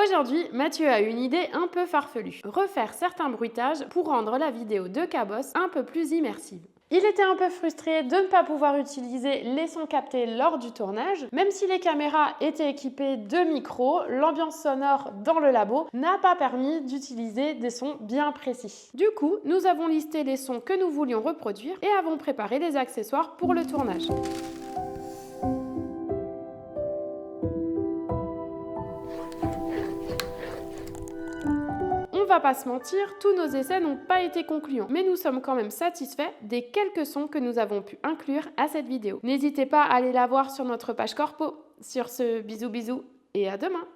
Aujourd'hui, Mathieu a une idée un peu farfelue. Refaire certains bruitages pour rendre la vidéo de Cabosse un peu plus immersive. Il était un peu frustré de ne pas pouvoir utiliser les sons captés lors du tournage. Même si les caméras étaient équipées de micros, l'ambiance sonore dans le labo n'a pas permis d'utiliser des sons bien précis. Du coup, nous avons listé les sons que nous voulions reproduire et avons préparé des accessoires pour le tournage. On va pas se mentir, tous nos essais n'ont pas été concluants, mais nous sommes quand même satisfaits des quelques sons que nous avons pu inclure à cette vidéo. N'hésitez pas à aller la voir sur notre page corpo. Sur ce, bisous bisous et à demain!